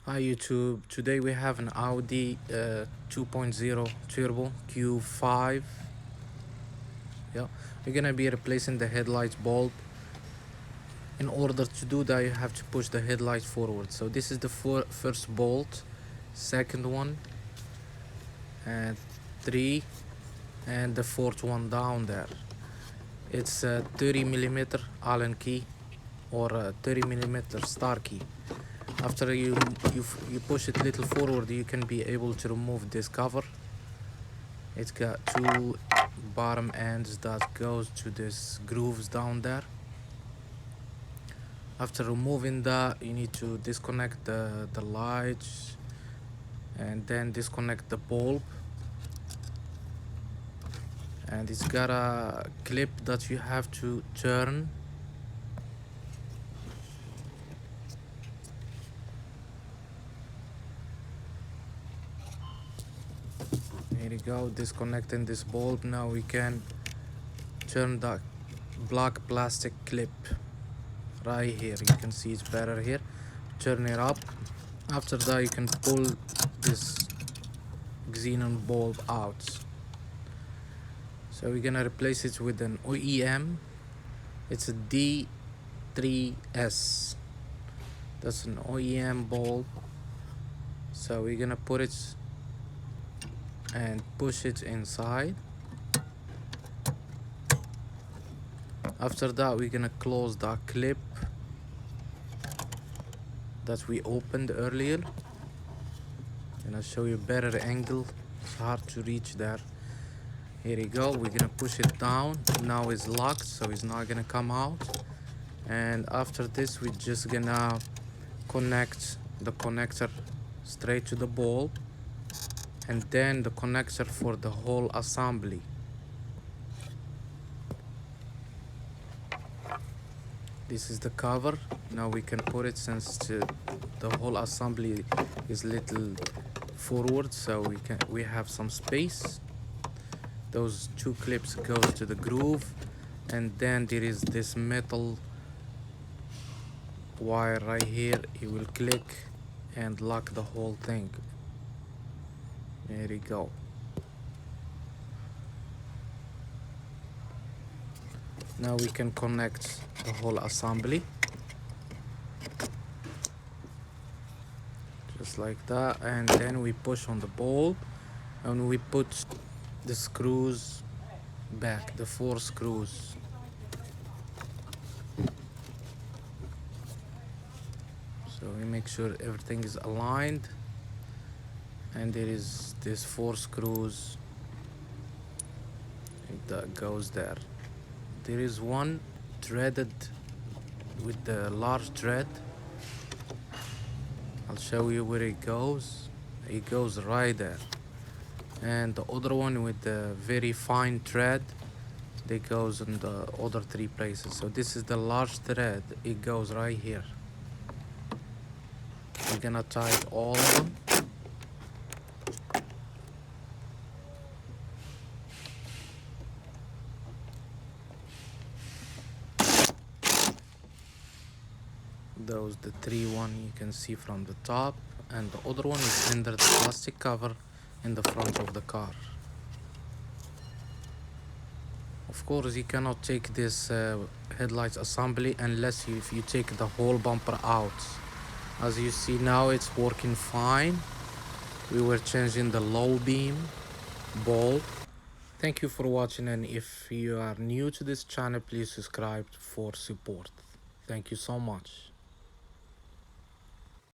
Hi YouTube, today we have an Audi 2.0 Turbo Q5. Yeah, we're gonna be replacing the headlight bulb. In order to do that, you have to push the headlight forward. So this is the first bolt, second one, and three, and the fourth one down there. It's a 30mm Allen key or a 30mm star key. After you push it a little forward, you can be able to remove this cover. It's got two bottom ends that goes to these grooves down there. After removing that, you need to disconnect the lights and then disconnect the bulb. And it's got a clip that you have to turn. Here you go, disconnecting this bulb. Now we can turn that black plastic clip right here. You can see it's better here. Turn it up. After that, you can pull this xenon bulb out. So we're gonna replace it with an OEM. It's a D3S. That's an OEM bulb. So we're gonna put it and push it inside. After that, we're gonna close that clip that we opened earlier. And I'll show you better angle. It's hard to reach there. Here you go, we're gonna push it down. Now it's locked, so it's not gonna come out. And after this, we're just gonna connect the connector straight to the bulb, and then the connector for the whole assembly. This is the cover. Now we can put it, since the whole assembly is little forward, so we have some space. Those two clips goes to the groove, and then there is this metal wire right here. It will click and lock the whole thing. There you go. Now we can connect the whole assembly just like that, and then we push on the bulb and we put the screws back, the 4 screws. So we make sure everything is aligned, and there is this 4 screws that goes there. There is one threaded with the large thread. I'll show you where it goes. It goes right there. And the other one with the very fine thread, that goes in the other 3 places. So this is the large thread. It goes right here. We're gonna tie all of them. Those the 3 one you can see from the top, and the other one is under the plastic cover in the front of the car. Of course, you cannot take this headlights assembly unless if you take the whole bumper out. As you see now, it's working fine. We were changing the low beam bulb. Thank you for watching, and if you are new to this channel, please subscribe for support. Thank you so much.